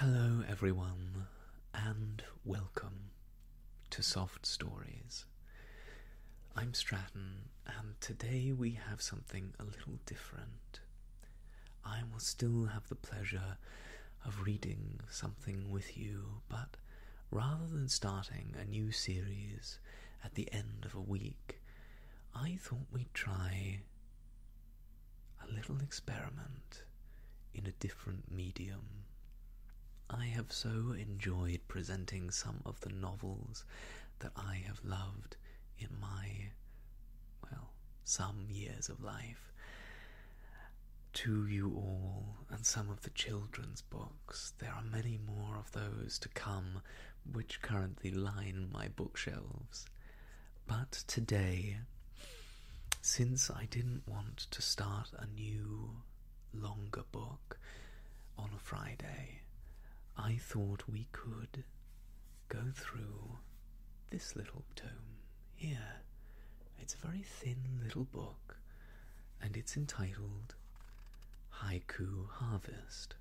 Hello everyone, and welcome to Soft Stories. I'm Stratton, and today we have something a little different. I will still have the pleasure of reading something with you, but rather than starting a new series at the end of a week, I thought we'd try a little experiment in a different medium. I have so enjoyed presenting some of the novels that I have loved in my, some years of life to you all, and some of the children's books. There are many more of those to come which currently line my bookshelves. But today, since I didn't want to start a new, longer book on a Friday, I thought we could go through this little tome here. It's a very thin little book, and it's entitled Haiku Harvest.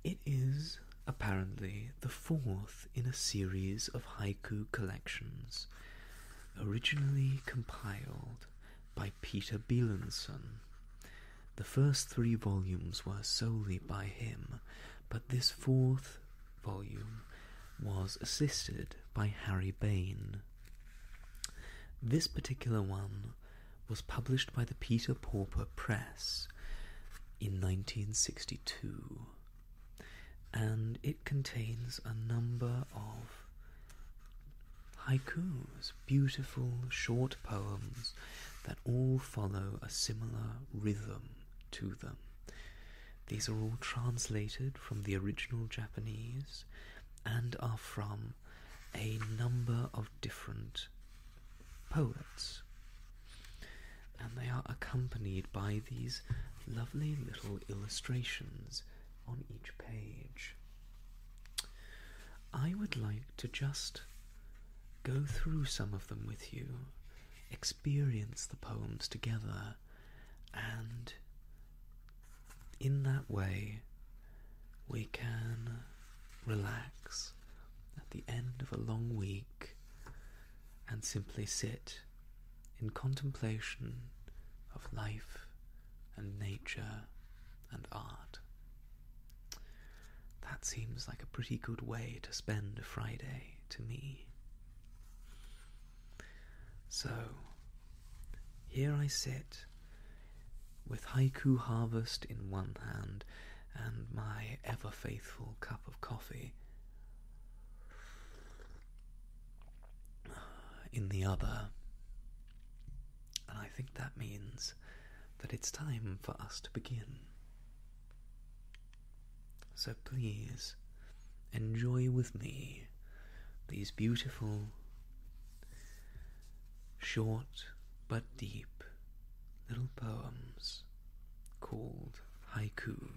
It is apparently the fourth in a series of haiku collections, originally compiled by Peter Bielenson. The first 3 volumes were solely by him, but this 4th volume was assisted by Harry Bain. This particular one was published by the Peter Pauper Press in 1962, and it contains a number of haikus, beautiful short poems that all follow a similar rhythm to them. These are all translated from the original Japanese and are from a number of different poets, and they are accompanied by these lovely little illustrations on each page. I would like to just go through some of them with you, experience the poems together, and in that way we can relax at the end of a long week and simply sit in contemplation of life and nature and art. That seems like a pretty good way to spend a Friday to me. So, here I sit with Haiku Harvest in one hand and my ever-faithful cup of coffee in the other. And I think that means that it's time for us to begin. So please, enjoy with me these beautiful, short but deep little poems called haiku.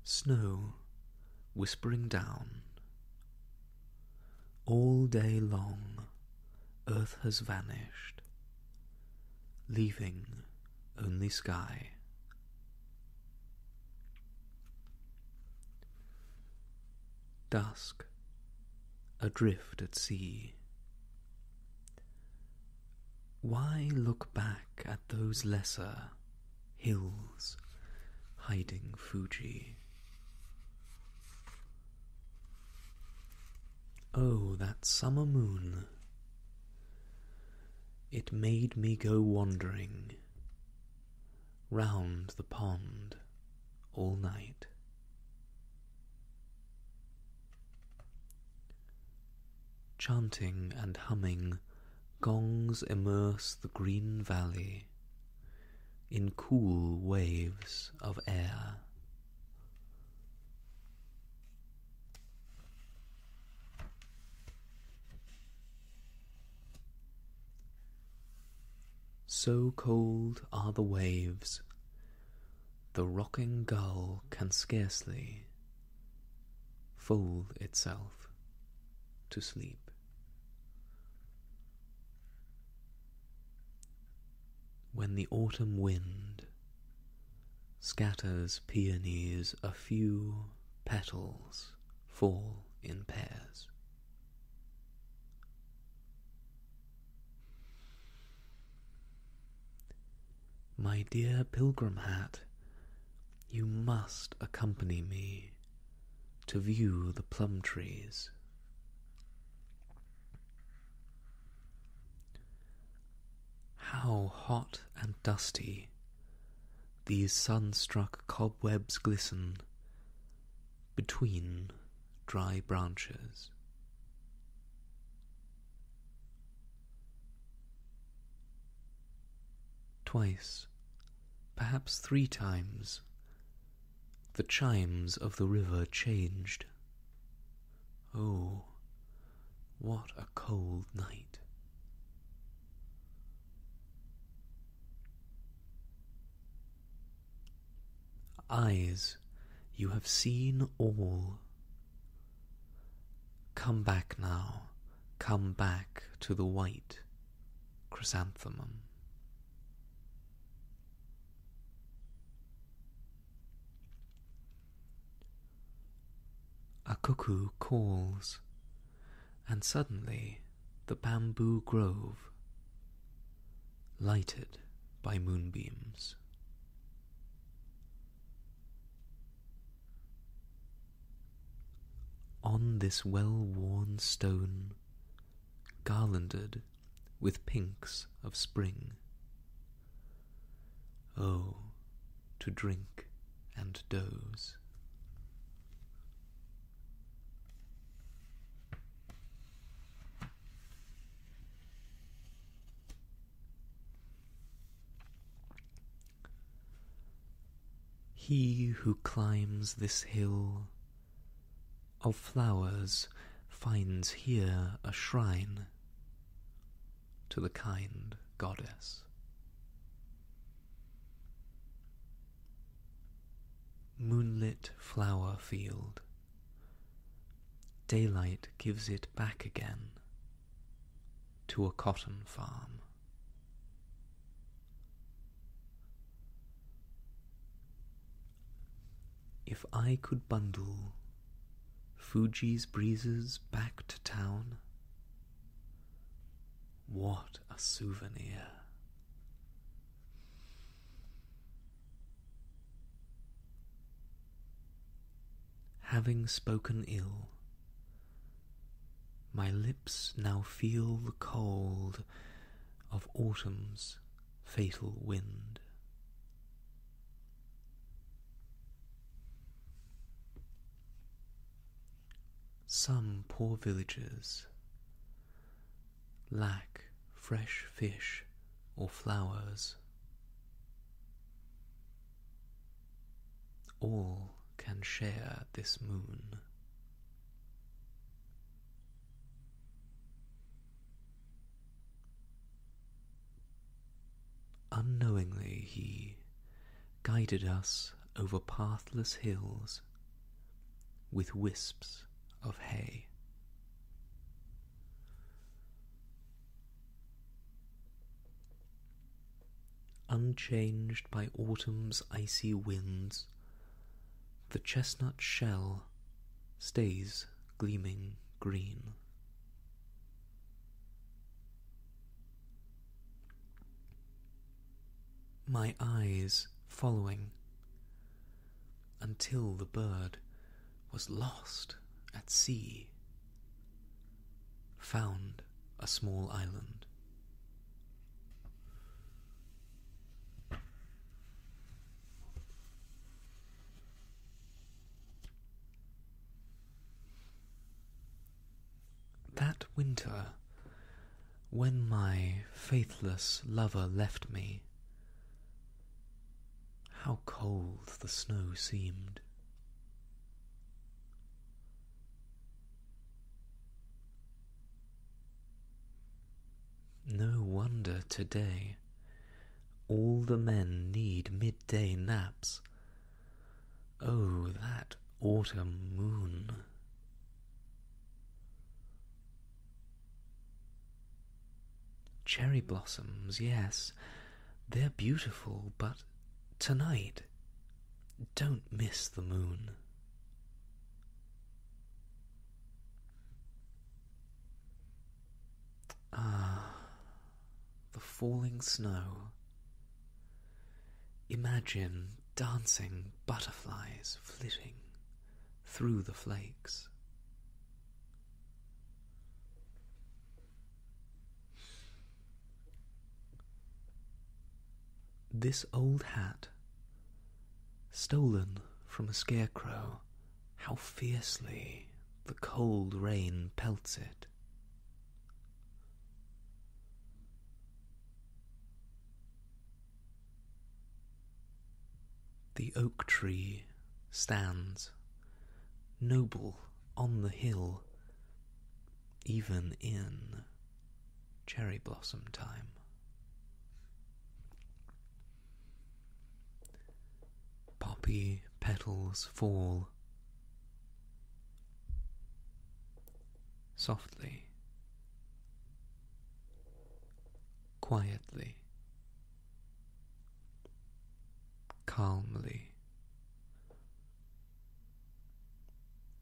Snow whispering down. All day long earth has vanished, leaving only sky. Dusk, adrift at sea. Why look back at those lesser hills hiding Fuji? Oh, that summer moon, it made me go wandering round the pond all night. Chanting and humming, gongs immerse the green valley in cool waves of air. So cold are the waves, the rocking gull can scarcely fold itself to sleep. when the autumn wind scatters peonies, a few petals fall in pairs. My dear pilgrim hat, you must accompany me to view the plum trees. How hot and dusty these sun-struck cobwebs glisten between dry branches. Twice, perhaps 3 times, the chimes of the river changed. Oh, what a cold night! Eyes, you have seen all. Come back now, come back to the white chrysanthemum. A cuckoo calls, and suddenly the bamboo grove, lighted by moonbeams. On this well-worn stone, garlanded with pinks of spring, oh, to drink and doze. He who climbs this hill of flowers finds here a shrine to the kind goddess. Moonlit flower field, daylight gives it back again to a cotton farm. If I could bundle Fuji's breezes back to town, what a souvenir! Having spoken ill, my lips now feel the cold of autumn's fatal wind. Some poor villagers lack fresh fish or flowers. All can share this moon. Unknowingly he guided us over pathless hills with wisps of hay. Unchanged by autumn's icy winds, the chestnut shell stays gleaming green. My eyes following until the bird was lost at sea, found a small island. That winter, when my faithless lover left me, how cold the snow seemed. No wonder today all the men need midday naps. Oh, that autumn moon! Cherry blossoms, yes, They're beautiful, but tonight, don't miss the moon. Ah, the falling snow. Imagine dancing butterflies flitting through the flakes. This old hat, stolen from a scarecrow, how fiercely the cold rain pelts it. The oak tree stands, noble on the hill, even in cherry blossom time. Poppy petals fall softly, quietly, calmly,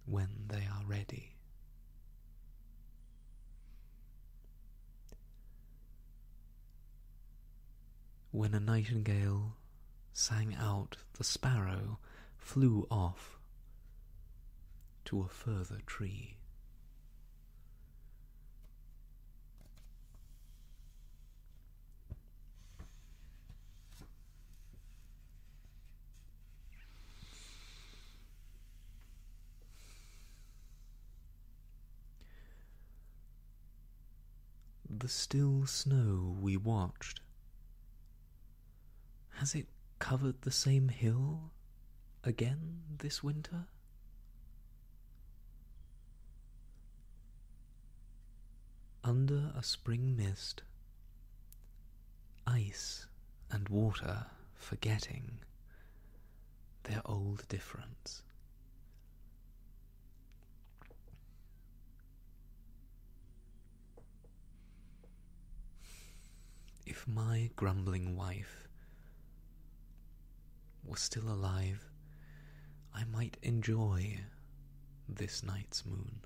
when they are ready. When a nightingale sang out, the sparrow flew off to a further tree. The still snow we watched, has it covered the same hill again this winter? Under a spring mist, ice and water forgetting their old difference. If my grumbling wife was still alive, I might enjoy this night's moon.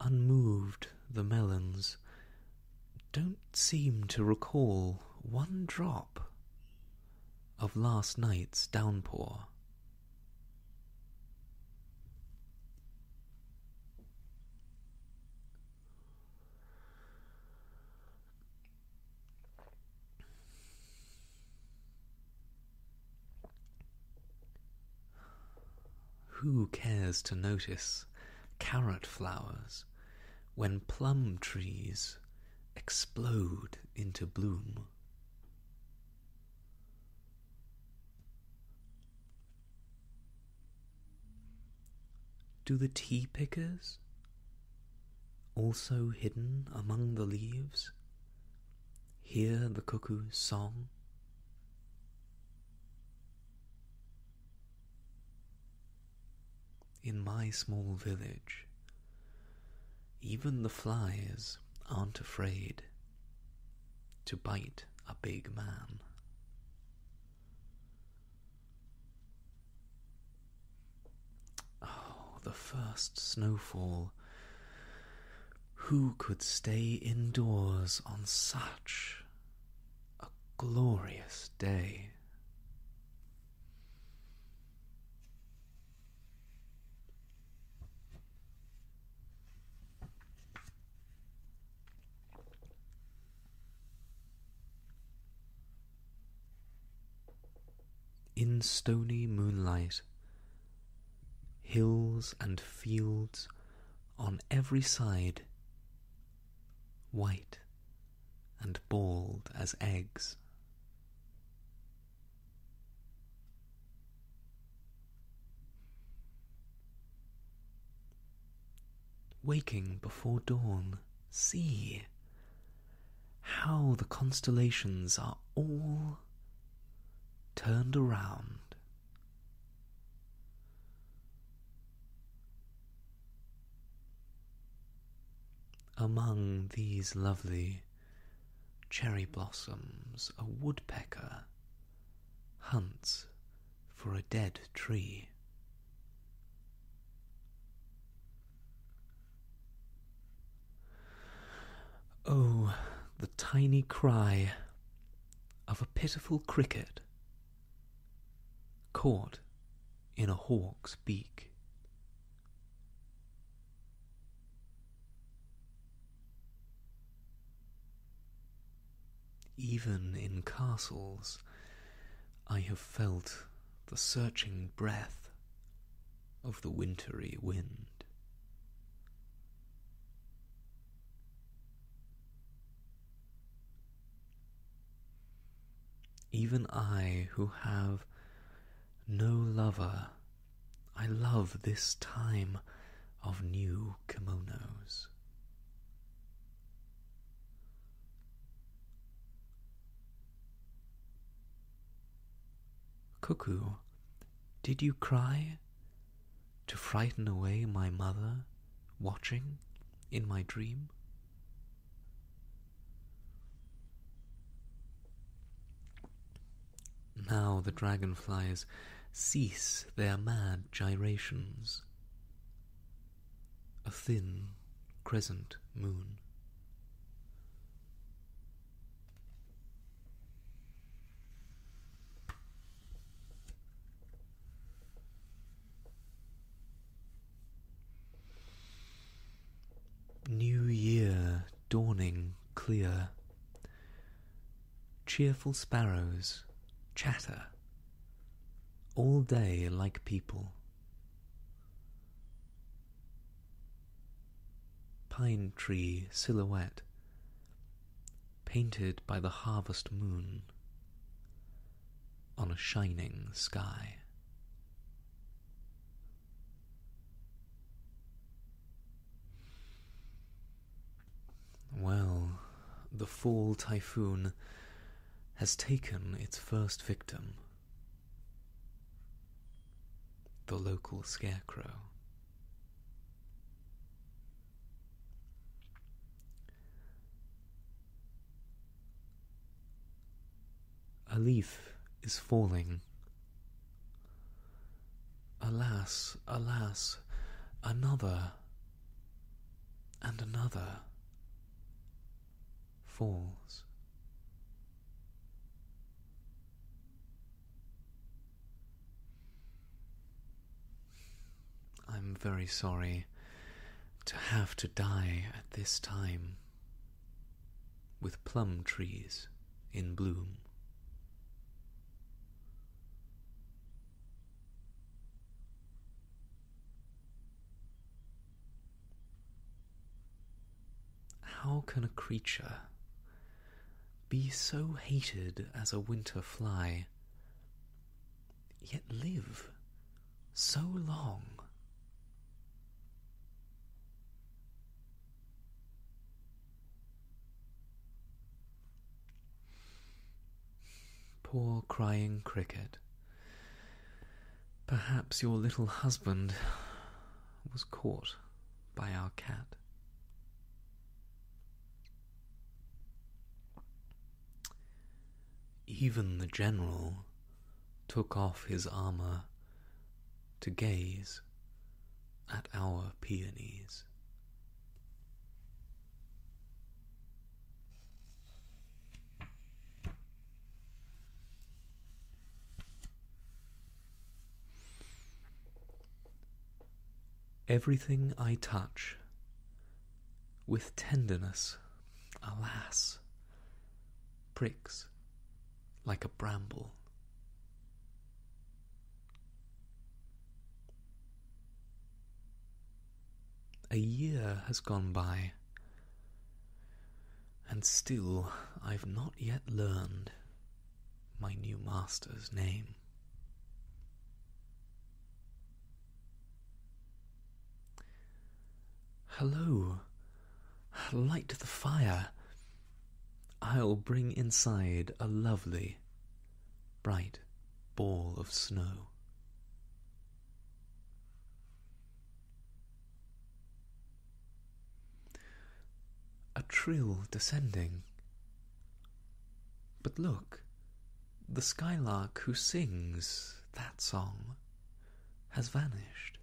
Unmoved, the melons don't seem to recall one drop of last night's downpour. Who cares to notice carrot flowers when plum trees explode into bloom? Do the tea pickers, also hidden among the leaves, hear the cuckoo's song? In my small village, even the flies aren't afraid to bite a big man. Oh, the first snowfall. Who could stay indoors on such a glorious day? In stony moonlight, hills and fields on every side, white and bald as eggs. Waking before dawn, see how the constellations are all turned around. Among these lovely cherry blossoms, a woodpecker hunts for a dead tree. Oh, the tiny cry of a pitiful cricket caught in a hawk's beak. Even in castles, I have felt the searching breath of the wintry wind. Even I, who have no lover, I love this time of new kimonos. Cuckoo, did you cry to frighten away my mother watching in my dream? Now the dragonflies cease their mad gyrations. A thin crescent moon. New year dawning clear. Cheerful sparrows chatter all day like people. Pine tree silhouette painted by the harvest moon on a shining sky. Well, the fall typhoon has taken its first victim, the local scarecrow. A leaf is falling. Alas, alas, another and another falls. I'm very sorry to have to die at this time, with plum trees in bloom. How can a creature be so hated as a winter fly, yet live so long? Poor crying cricket. Perhaps your little husband was caught by our cat. Even the general took off his armor to gaze at our peonies. Everything I touch, with tenderness, alas, pricks like a bramble. A year has gone by, and still I've not yet learned my new master's name. Hello, light the fire. I'll bring inside a lovely, bright ball of snow. a trill descending. But look, the skylark who sings that song has vanished.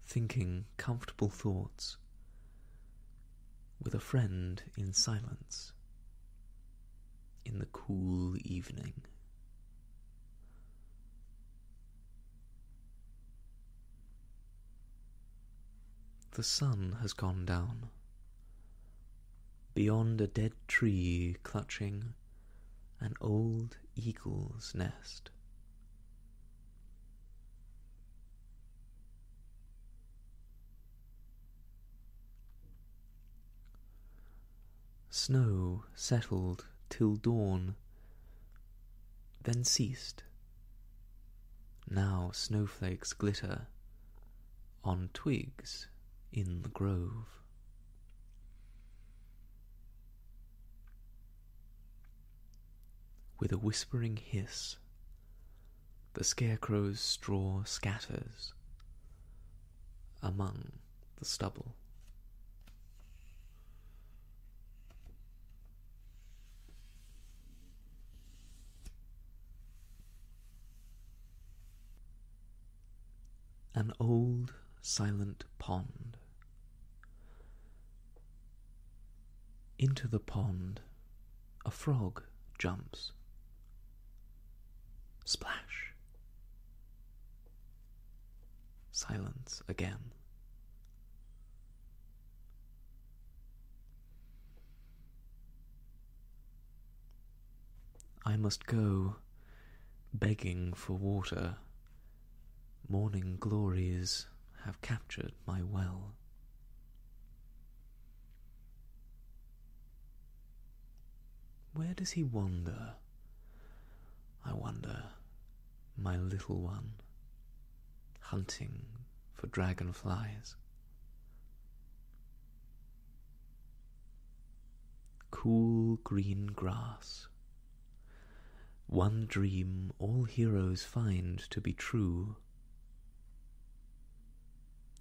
Thinking comfortable thoughts with a friend in silence in the cool evening. The sun has gone down. Beyond a dead tree clutching an old eagle's nest. Snow settled till dawn, then ceased. Now snowflakes glitter on twigs in the grove. With a whispering hiss, the scarecrow's straw scatters among the stubble. An old, silent pond. Into the pond, a frog jumps. Splash. Silence again. I must go begging for water. Morning glories have captured my well. Where does he wander? I wonder, my little one, hunting for dragonflies. Cool green grass. One dream all heroes find to be true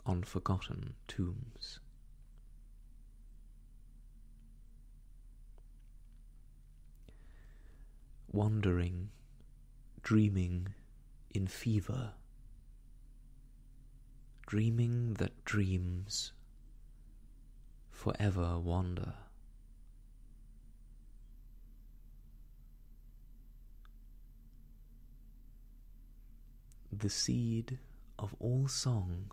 on forgotten tombs. Wandering, dreaming in fever, dreaming that dreams forever wander. The seed of all song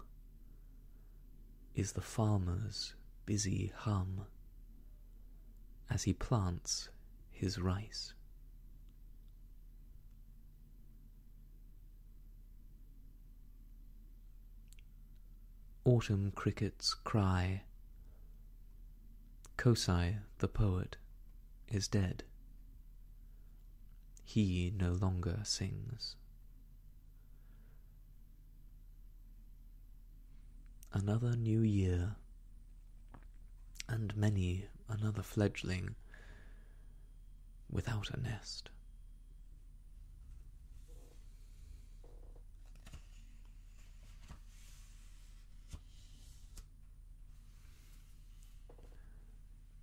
is the farmer's busy hum as he plants his rice. Autumn crickets cry. Kosai, the poet, is dead. He no longer sings. Another new year, and many another fledgling without a nest.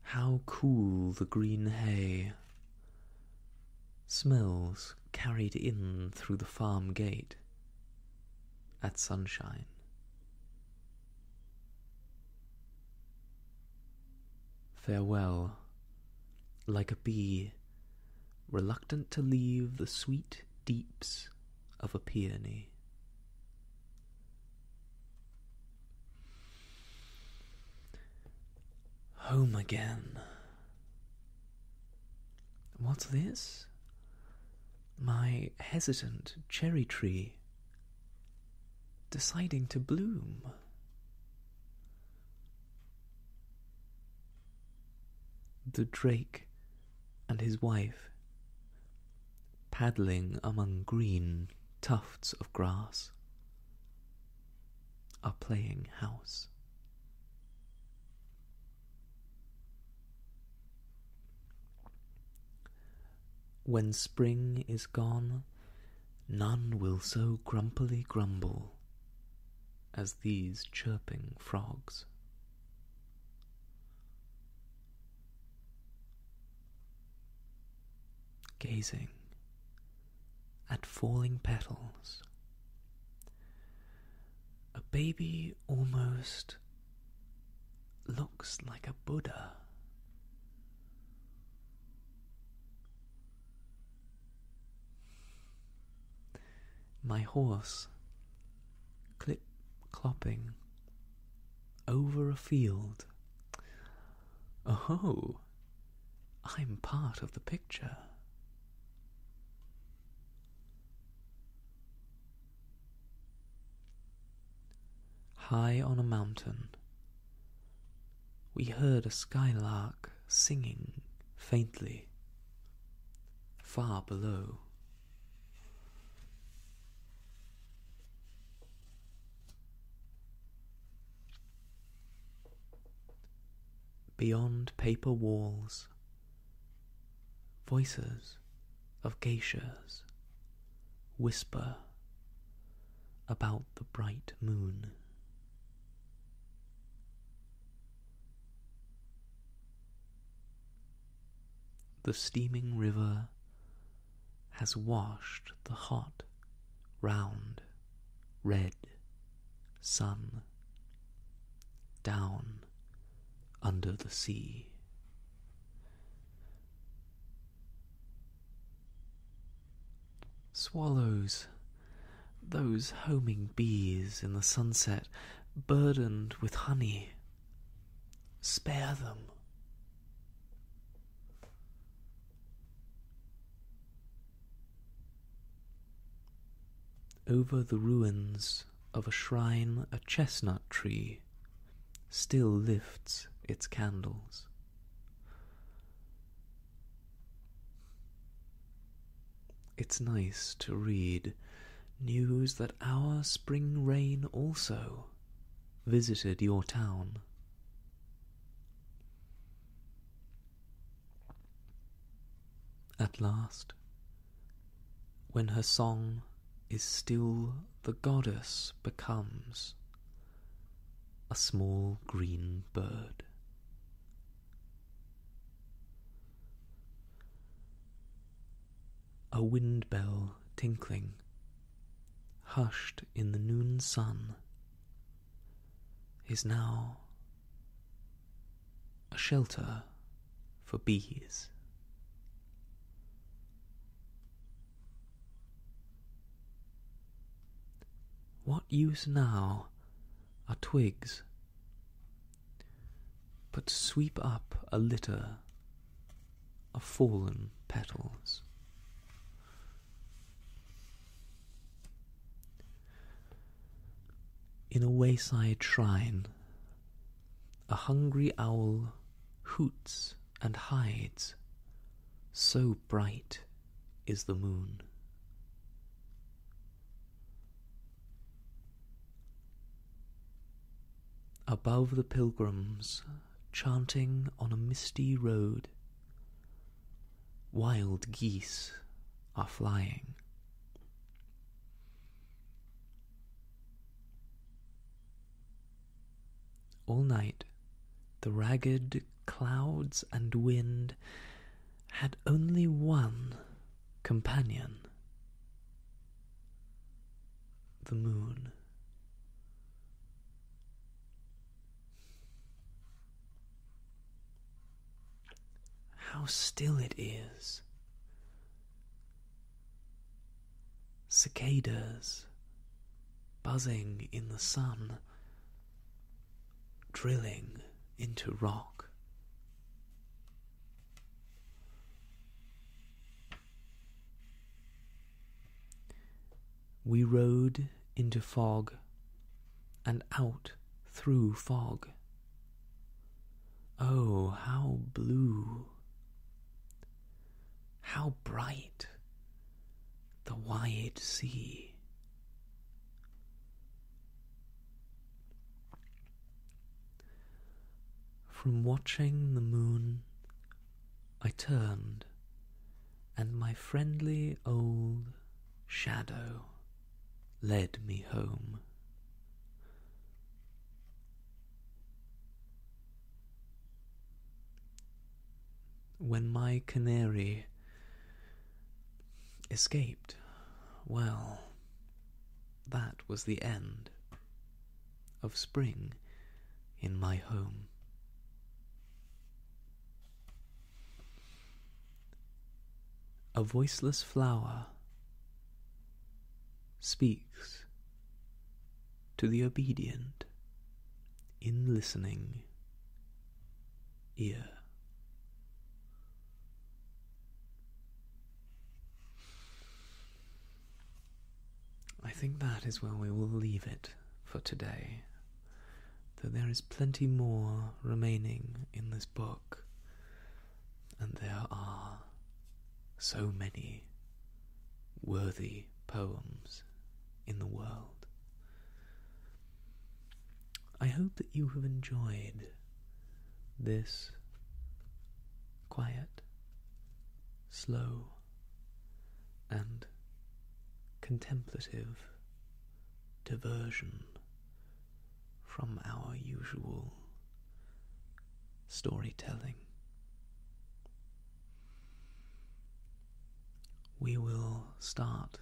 How cool the green hay smells carried in through the farm gate at sunshine. Farewell, like a bee, reluctant to leave the sweet deeps of a peony. Home again. What's this? My hesitant cherry tree deciding to bloom. The drake and his wife, paddling among green tufts of grass, are playing house. When spring is gone, none will so grumpily grumble as these chirping frogs. Gazing at falling petals, a baby almost looks like a Buddha. My horse clip-clopping over a field. Oh, I'm part of the picture. High on a mountain, we heard a skylark singing faintly, far below. Beyond paper walls, voices of geishas whisper about the bright moon. The steaming river has washed the hot, round, red sun down under the sea. Swallows, those homing bees in the sunset, burdened with honey, spare them. Over the ruins of a shrine, a chestnut tree still lifts its candles. It's nice to read news that our spring rain also visited your town. At last, when her song is still, the goddess becomes a small green bird. A wind bell tinkling, hushed in the noon sun, is now a shelter for bees. What use now are twigs but to sweep up a litter of fallen petals? In a wayside shrine, a hungry owl hoots and hides, so bright is the moon. Above the pilgrims, chanting on a misty road, wild geese are flying. All night, the ragged clouds and wind had only one companion, the moon. How still it is. Cicadas buzzing in the sun, drilling into rock. We rode into fog and out through fog. Oh, how blue, how bright the wide sea. From watching the moon, I turned and my friendly old shadow led me home. When my canary escaped, well, that was the end of spring in my home. A voiceless flower speaks to the obedient in listening ear. I think that is where we will leave it for today, though there is plenty more remaining in this book, and there are so many worthy poems in the world. I hope that you have enjoyed this quiet, slow, and contemplative diversion from our usual storytelling. We will start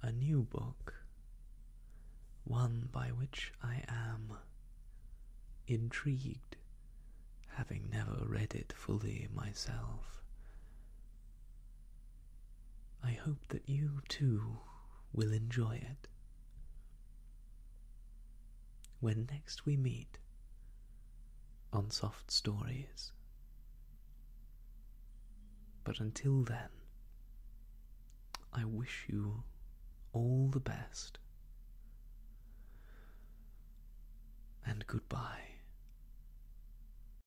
a new book, one by which I am intrigued, having never read it fully myself. I hope that you too will enjoy it. When next we meet on Soft Stories. But until then, I wish you all the best, and goodbye.